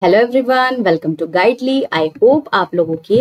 Hello everyone, welcome to Guidely. I hope आप लोगों के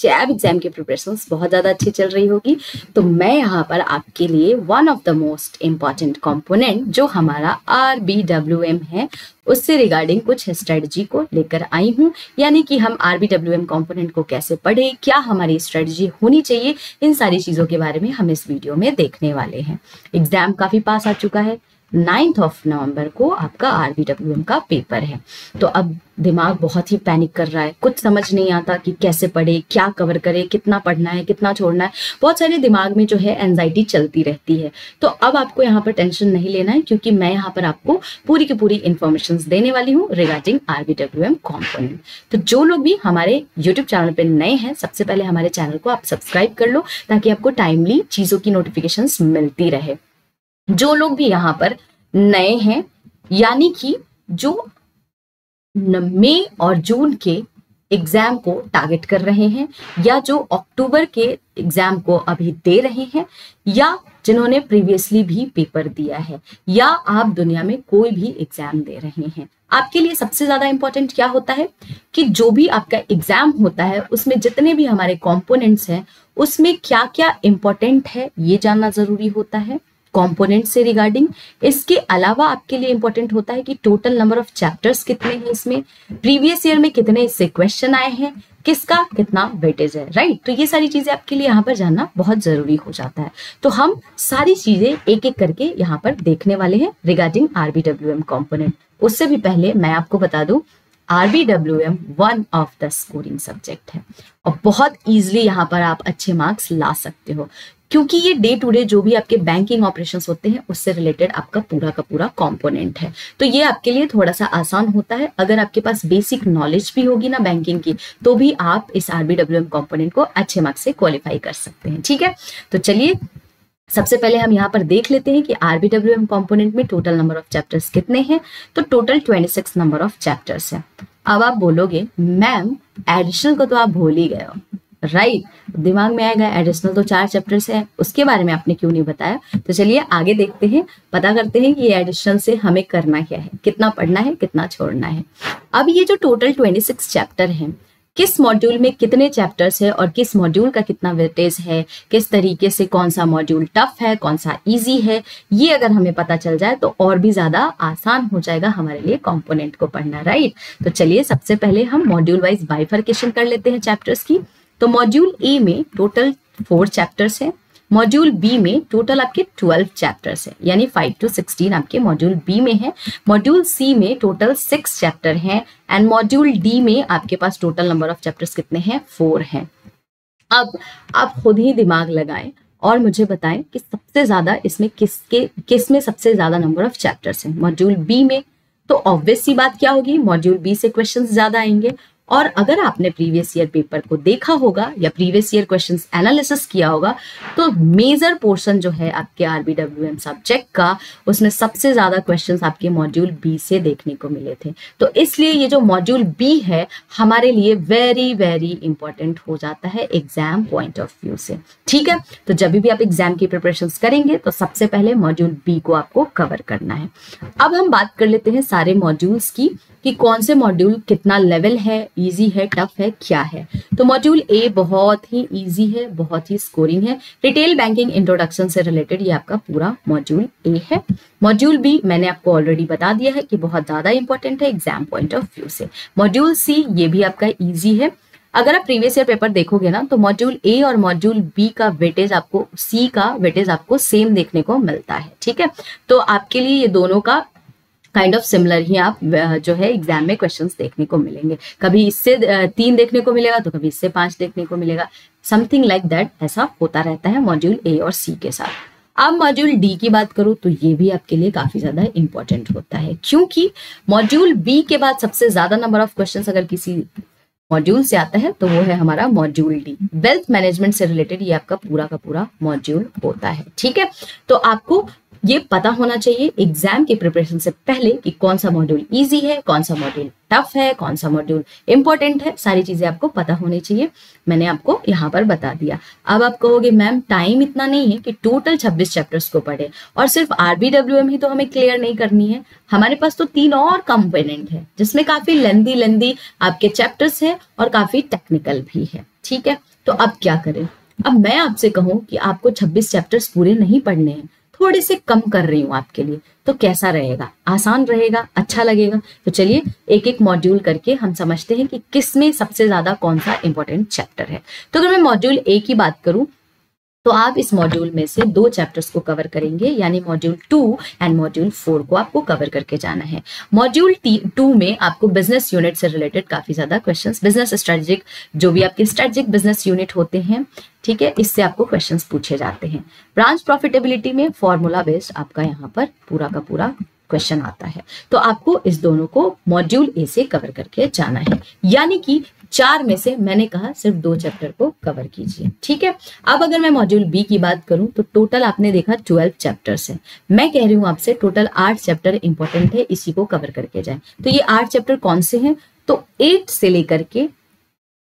जैब एग्जाम की प्रिपरेशंस बहुत ज़्यादा अच्छी चल रही होगी। तो मैं यहाँ पर आपके लिए one of the most important component जो हमारा RBWM है उससे रिगार्डिंग कुछ स्ट्रेटजी को लेकर आई हूँ। यानी कि हम RBWM कंपोनेंट को कैसे पढ़े, क्या हमारी स्ट्रेटजी होनी चाहिए, इन सारी चीज़ों के बारे में हम इस वीडियो में देखने वाले हैं। एग्जाम काफ़ी पास आ चुका है। 9 नवंबर को आपका RBWM का पेपर है। तो अब दिमाग बहुत ही पैनिक कर रहा है, कुछ समझ नहीं आता कि कैसे पढ़े, क्या कवर करे, कितना पढ़ना है, कितना छोड़ना है। बहुत सारे दिमाग में जो है एंजाइटी चलती रहती है। तो अब आपको यहाँ पर टेंशन नहीं लेना है, क्योंकि मैं यहाँ पर आपको पूरी की पूरी इंफॉर्मेशन देने वाली हूँ रिगार्डिंग RBWM कॉम्पोनेंट। तो जो लोग भी हमारे यूट्यूब चैनल पर नए हैं, सबसे पहले हमारे चैनल को आप सब्सक्राइब कर लो ताकि आपको टाइमली चीज़ों की नोटिफिकेशन मिलती रहे। जो लोग भी यहाँ पर नए हैं, यानी कि जो मई और जून के एग्जाम को टारगेट कर रहे हैं, या जो अक्टूबर के एग्जाम को अभी दे रहे हैं, या जिन्होंने प्रीवियसली भी पेपर दिया है, या आप दुनिया में कोई भी एग्जाम दे रहे हैं, आपके लिए सबसे ज्यादा इंपॉर्टेंट क्या होता है कि जो भी आपका एग्जाम होता है उसमें जितने भी हमारे कंपोनेंट्स हैं उसमें क्या क्या इंपॉर्टेंट है ये जानना जरूरी होता है कंपोनेंट से रिगार्डिंग। इसके अलावा आपके लिए इंपॉर्टेंट होता है कि टोटल नंबर ऑफ चैप्टर्स कितने हैं, इसमें प्रीवियस ईयर में कितने इससे क्वेश्चन आए हैं, किसका कितना वेटेज है, राइट। तो ये सारी चीजें आपके लिए यहाँ पर जानना बहुत जरूरी हो जाता है। तो हम सारी चीजें एक एक करके यहाँ पर देखने वाले हैं रिगार्डिंग RBWM कंपोनेंट। उससे भी पहले मैं आपको बता दूं, RBWM one of the scoring subject है और बहुत इजीली यहाँ पर आप अच्छे मार्क्स ला सकते हो, क्योंकि ये डे टू डे जो भी आपके बैंकिंग ऑपरेशंस होते हैं उससे रिलेटेड आपका पूरा का पूरा कंपोनेंट है। तो ये आपके लिए थोड़ा सा आसान होता है। अगर आपके पास बेसिक नॉलेज भी होगी ना बैंकिंग की, तो भी आप इस RBWM कंपोनेंट को अच्छे मार्क्स से क्वालिफाई कर सकते हैं। ठीक है, तो चलिए सबसे पहले हम यहाँ पर देख लेते हैं कि RBWM कंपोनेंट में टोटल नंबर ऑफ चैप्टर्स कितने हैं। तो टोटल 26 नंबर ऑफ चैप्टर्स है। अब आप बोलोगे मैम एडिशनल को तो आप भूल ही गए हो, राइट। दिमाग में आएगा एडिशनल तो 4 चैप्टर्स है, उसके बारे में आपने क्यों नहीं बताया। तो चलिए आगे देखते हैं, पता करते हैं कि ये एडिशनल से हमें करना क्या है, कितना पढ़ना है, कितना छोड़ना है। अब ये जो टोटल 26 चैप्टर हैं, किस मॉड्यूल में कितने चैप्टर्स है और किस मॉड्यूल का कितना वेटेज है, किस तरीके से कौन सा मॉड्यूल टफ है, कौन सा इजी है, ये अगर हमें पता चल जाए तो और भी ज्यादा आसान हो जाएगा हमारे लिए कंपोनेंट को पढ़ना, राइट। तो चलिए सबसे पहले हम मॉड्यूल वाइज बाइफर्केशन कर लेते हैं चैप्टर्स की। तो मॉड्यूल ए में टोटल 4 चैप्टर्स है, मॉड्यूल बी में टोटल आपके 12 चैप्टर्स है, यानी 5 to 16 आपके मॉड्यूल बी में है। मॉड्यूल सी में टोटल 6 चैप्टर हैं एंड मॉड्यूल डी में आपके पास टोटल नंबर ऑफ चैप्टर्स कितने हैं, 4 हैं। अब आप खुद ही दिमाग लगाएं और मुझे बताएं कि सबसे ज्यादा इसमें किसमें सबसे ज्यादा नंबर ऑफ चैप्टर्स हैं। मॉड्यूल बी में तो ऑब्वियस सी बात क्या होगी, मॉड्यूल बी से क्वेश्चंस ज्यादा आएंगे। और अगर आपने प्रीवियस ईयर पेपर को देखा होगा या प्रीवियस ईयर क्वेश्चंस एनालिसिस किया होगा, तो मेजर पोर्शन जो है आपके RBWM सब्जेक्ट का, उसमें सबसे ज्यादा क्वेश्चंस आपके मॉड्यूल बी से देखने को मिले थे। तो इसलिए ये जो मॉड्यूल बी है हमारे लिए वेरी वेरी इंपॉर्टेंट हो जाता है एग्जाम पॉइंट ऑफ व्यू से। ठीक है, तो जब भी आप एग्जाम की प्रिपरेशन करेंगे तो सबसे पहले मॉड्यूल बी को आपको कवर करना है। अब हम बात कर लेते हैं सारे मॉड्यूल्स की कि कौन से मॉड्यूल कितना लेवल है, इजी है, टफ है, क्या है। तो मॉड्यूल ए बहुत ही इजी है, बहुत ही स्कोरिंग है। रिटेल बैंकिंग इंट्रोडक्शन से रिलेटेड ये आपका पूरा मॉड्यूल ए है। मॉड्यूल बी मैंने आपको ऑलरेडी बता दिया है कि बहुत ज्यादा इंपॉर्टेंट है एग्जाम पॉइंट ऑफ व्यू से। मॉड्यूल सी ये भी आपका इजी है। अगर आप प्रीवियस ईयर पेपर देखोगे ना, तो मॉड्यूल ए और मॉड्यूल बी का वेटेज आपको, सी का वेटेज आपको सेम देखने को मिलता है। ठीक है, तो आपके लिए ये दोनों का काइंड ऑफ सिमिलर ही आप जो है एग्जाम में क्वेश्चंस देखने को मिलेंगे। कभी इससे 3 देखने को मिलेगा तो कभी इससे 5 देखने को मिलेगा, समथिंग लाइक दैट। ऐसा होता रहता है मॉड्यूल ए और सी के साथ। अब मॉड्यूल डी की बात करूं तो ये भी आपके लिए काफी ज्यादा इंपॉर्टेंट होता है, क्योंकि मॉड्यूल बी के बाद सबसे ज्यादा नंबर ऑफ क्वेश्चंस अगर किसी मॉड्यूल से आता है तो वो है हमारा मॉड्यूल डी। वेल्थ मैनेजमेंट से रिलेटेड ये आपका पूरा का पूरा मॉड्यूल होता है। ठीक है, तो आपको ये पता होना चाहिए एग्जाम के प्रिपरेशन से पहले कि कौन सा मॉड्यूल इजी है, कौन सा मॉड्यूल टफ है, कौन सा मॉड्यूल इंपॉर्टेंट है, सारी चीजें आपको पता होनी चाहिए। मैंने आपको यहाँ पर बता दिया। अब आप कहोगे मैम टाइम इतना नहीं है कि टोटल 26 चैप्टर्स को पढ़े और सिर्फ RBWM ही तो हमें क्लियर नहीं करनी है, हमारे पास तो 3 और कंपोनेंट है जिसमें काफी लेंदी आपके चैप्टर्स है और काफी टेक्निकल भी है। ठीक है, तो अब क्या करें? अब मैं आपसे कहूं कि आपको 26 चैप्टर्स पूरे नहीं पढ़ने हैं, थोड़े से कम कर रही हूं आपके लिए, तो कैसा रहेगा? आसान रहेगा? अच्छा लगेगा? तो चलिए एक एक मॉड्यूल करके हम समझते हैं कि किस में सबसे ज्यादा कौन सा इंपॉर्टेंट चैप्टर है। तो अगर मैं मॉड्यूल 1 की बात करूं तो आप इस मॉड्यूल में से 2 चैप्टर्स को कवर करेंगे, यानी मॉड्यूल 2 एंड मॉड्यूल 4 को आपको कवर करके जाना है। मॉड्यूल 2 में आपको बिजनेस यूनिट से रिलेटेड काफी ज्यादा क्वेश्चंस, बिजनेस स्ट्रेटेजिक, जो भी आपके स्ट्रेटेजिक बिजनेस यूनिट होते हैं, ठीक है, इससे आपको क्वेश्चंस पूछे जाते हैं। ब्रांच प्रॉफिटेबिलिटी में फॉर्मूला बेस्ड आपका यहाँ पर पूरा का पूरा क्वेश्चन आता है। तो आपको इस दोनों को मॉड्यूल ए से कवर करके जाना है, यानी कि 4 में से मैंने कहा सिर्फ 2 चैप्टर को कवर कीजिए। ठीक है, अब अगर मैं मॉड्यूल बी की बात करूं तो टोटल आपने देखा 12 चैप्टर्स है। मैं कह रही हूं आपसे टोटल 8 चैप्टर इंपॉर्टेंट है, इसी को कवर करके जाए। तो ये 8 चैप्टर कौन से हैं? तो 8 से लेकर के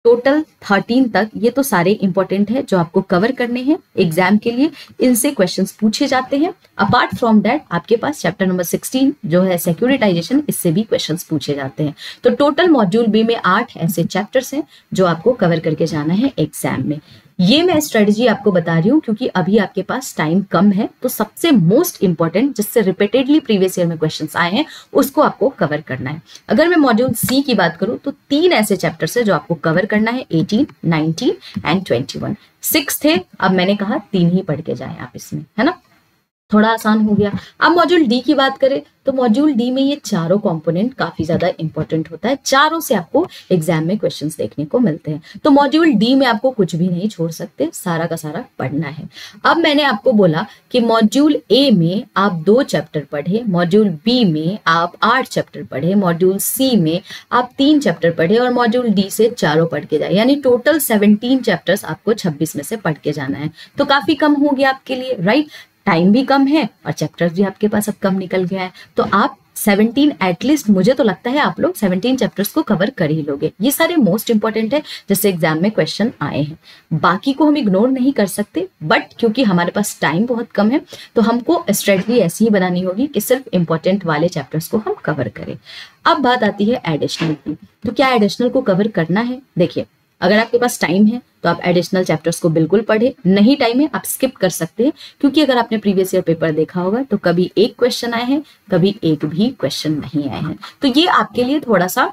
टोटल 13 तक ये तो सारे इंपॉर्टेंट है जो आपको कवर करने हैं एग्जाम के लिए, इनसे क्वेश्चंस पूछे जाते हैं। अपार्ट फ्रॉम दैट आपके पास चैप्टर नंबर 16 जो है सिक्योरिटाइजेशन, इससे भी क्वेश्चंस पूछे जाते हैं। तो टोटल मॉड्यूल बी में 8 ऐसे चैप्टर्स हैं जो आपको कवर करके जाना है एग्जाम में। ये मैं स्ट्रेटजी आपको बता रही हूँ क्योंकि अभी आपके पास टाइम कम है, तो सबसे मोस्ट इंपॉर्टेंट जिससे रिपीटेडली प्रीवियस ईयर में क्वेश्चंस आए हैं उसको आपको कवर करना है। अगर मैं मॉड्यूल सी की बात करूं तो 3 ऐसे चैप्टर्स है जो आपको कवर करना है, 18, 19 एंड 21। 6 थे, अब मैंने कहा 3 ही पढ़ के जाए आप इसमें, है ना, थोड़ा आसान हो गया। अब मॉड्यूल डी की बात करें तो मॉड्यूल डी में ये चारों कंपोनेंट काफी ज्यादा इंपॉर्टेंट होता है, चारों से आपको एग्जाम में क्वेश्चंस देखने को मिलते हैं। तो मॉड्यूल डी में आपको कुछ भी नहीं छोड़ सकते, सारा का सारा पढ़ना है। अब मैंने आपको बोला कि मॉड्यूल ए में आप 2 चैप्टर पढ़े, मॉड्यूल बी में आप 8 चैप्टर पढ़े, मॉड्यूल सी में आप 3 चैप्टर पढ़े और मॉड्यूल डी से चारों पढ़ के जाए, यानी टोटल 17 चैप्टर्स आपको 26 में से पढ़ के जाना है। तो काफी कम हो गया आपके लिए, राइट? टाइम भी कम है और चैप्टर्स भी आपके पास अब कम निकल गया है, तो आप 17 एटलीस्ट, मुझे तो लगता है आप लोग 17 चैप्टर्स को कवर कर ही लोगे। ये सारे मोस्ट इंपॉर्टेंट है जिससे एग्जाम में क्वेश्चन आए हैं, बाकी को हम इग्नोर नहीं कर सकते, बट क्योंकि हमारे पास टाइम बहुत कम है तो हमको स्ट्रेटजी ऐसी ही बनानी होगी कि सिर्फ इंपॉर्टेंट वाले चैप्टर्स को हम कवर करें। अब बात आती है एडिशनल की, तो क्या एडिशनल को कवर करना है? देखिए, अगर आपके पास टाइम है तो आप एडिशनल चैप्टर्स को बिल्कुल पढ़े, नहीं टाइम है आप स्किप कर सकते हैं, क्योंकि अगर आपने प्रीवियस ईयर पेपर देखा होगा तो कभी 1 क्वेश्चन आए हैं, कभी 1 भी क्वेश्चन नहीं आए हैं। तो ये आपके लिए थोड़ा सा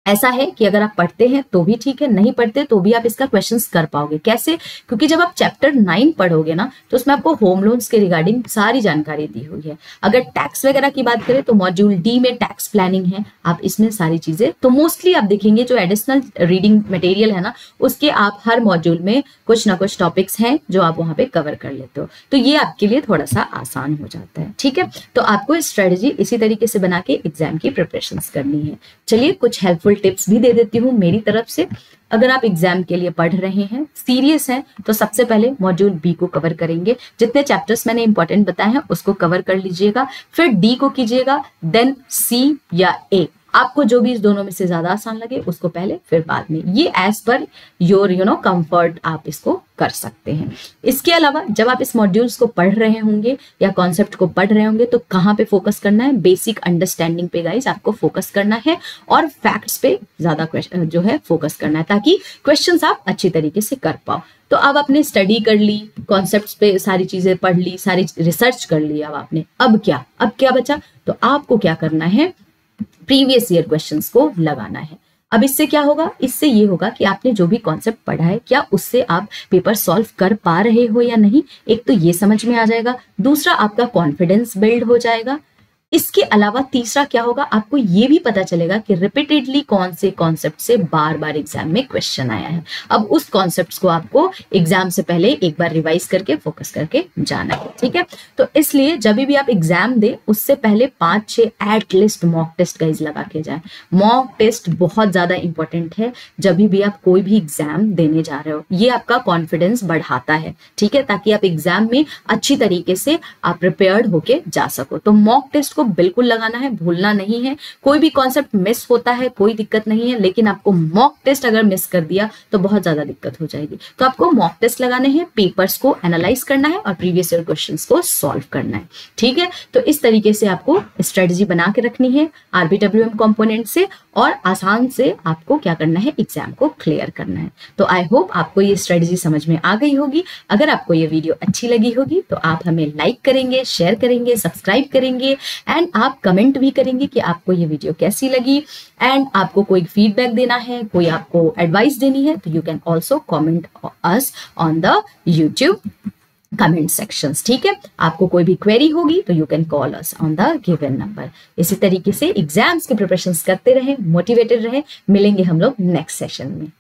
ऐसा है कि अगर आप पढ़ते हैं तो भी ठीक है, नहीं पढ़ते तो भी आप इसका क्वेश्चंस कर पाओगे। कैसे? क्योंकि जब आप चैप्टर 9 पढ़ोगे ना तो उसमें आपको होम लोन्स के रिगार्डिंग सारी जानकारी दी हुई है। अगर टैक्स वगैरह की बात करें तो मॉड्यूल डी में टैक्स प्लानिंग है, आप इसमें सारी चीजें, तो मोस्टली आप देखेंगे जो एडिशनल रीडिंग मटेरियल है ना उसके आप हर मॉड्यूल में कुछ ना कुछ टॉपिक्स हैं जो आप वहां पे कवर कर लेते हो, तो ये आपके लिए थोड़ा सा आसान हो जाता है। ठीक है, तो आपको स्ट्रेटेजी इसी तरीके से बना के एग्जाम की प्रिपरेशन करनी है। चलिए कुछ हेल्पफुल टिप्स भी दे देती हूँ मेरी तरफ से। अगर आप एग्जाम के लिए पढ़ रहे हैं, सीरियस हैं, तो सबसे पहले मॉड्यूल बी को कवर करेंगे, जितने चैप्टर्स मैंने इंपॉर्टेंट बताए हैं उसको कवर कर लीजिएगा, फिर डी को कीजिएगा, देन सी या ए, आपको जो भी इस दोनों में से ज्यादा आसान लगे उसको पहले फिर बाद में, ये एज पर योर कंफर्ट आप इसको कर सकते हैं। इसके अलावा जब आप इस मॉड्यूल्स को पढ़ रहे होंगे या कॉन्सेप्ट को पढ़ रहे होंगे तो कहाँ पे फोकस करना है? बेसिक अंडरस्टैंडिंग पे गाइस आपको फोकस करना है और फैक्ट्स पे ज्यादा जो है फोकस करना है, ताकि क्वेश्चंस आप अच्छी तरीके से कर पाओ। तो अब आपने स्टडी कर ली, कॉन्सेप्ट्स पे सारी चीजें पढ़ ली, सारी रिसर्च कर ली, अब आपने अब क्या बचा? तो आपको क्या करना है? प्रीवियस ईयर क्वेश्चंस को लगाना है। अब इससे क्या होगा? इससे ये होगा कि आपने जो भी कॉन्सेप्ट पढ़ा है क्या उससे आप पेपर सॉल्व कर पा रहे हो या नहीं, एक तो ये समझ में आ जाएगा, दूसरा आपका कॉन्फिडेंस बिल्ड हो जाएगा, इसके अलावा तीसरा क्या होगा, आपको ये भी पता चलेगा कि रिपीटेडली कौन से कॉन्सेप्ट से बार बार एग्जाम में क्वेश्चन आया है। अब उस कॉन्सेप्ट्स को आपको एग्जाम से पहले एक बार रिवाइज करके फोकस करके जाना है, ठीक है। तो इसलिए जब भी आप एग्जाम दें उससे पहले 5-6 एटलीस्ट मॉक टेस्ट गाइस लगा के जाए। मॉक टेस्ट बहुत ज्यादा इंपॉर्टेंट है जब भी आप कोई भी एग्जाम देने जा रहे हो, ये आपका कॉन्फिडेंस बढ़ाता है, ठीक है, ताकि आप एग्जाम में अच्छी तरीके से आप प्रिपेयर्ड होके जा सको। तो मॉक टेस्ट को बिल्कुल लगाना है, भूलना नहीं है। कोई भी कॉन्सेप्ट मिस होता है कोई दिक्कत नहीं है, लेकिन आपको मॉक टेस्ट अगर मिस कर दिया तो बहुत ज्यादा दिक्कत हो जाएगी। तो आपको मॉक टेस्ट लगाने हैं, पेपर्स को एनालाइज करना है और प्रीवियस ईयर क्वेश्चंस को सॉल्व करना है, ठीक है। तो इस तरीके से आपको स्ट्रेटजी बना के रखनी है आरबीडब्ल्यूएम कंपोनेंट से, और आसान से आपको क्या करना है, एग्जाम को क्लियर करना है। तो आई होप आपको ये स्ट्रेटजी समझ में आ गई होगी। अगर आपको ये वीडियो अच्छी लगी होगी तो आप हमें लाइक करेंगे, शेयर करेंगे, सब्सक्राइब करेंगे एंड आप कमेंट भी करेंगे कि आपको ये वीडियो कैसी लगी। एंड आपको कोई फीडबैक देना है, कोई आपको एडवाइस देनी है, तो you can also comment us on the YouTube comment sections, ठीक है। आपको कोई भी क्वेरी होगी तो you can call us on the given number. इसी तरीके से एग्जाम्स के प्रिपरेशंस करते रहें, मोटिवेटेड रहें। मिलेंगे हम लोग नेक्स्ट सेशन में।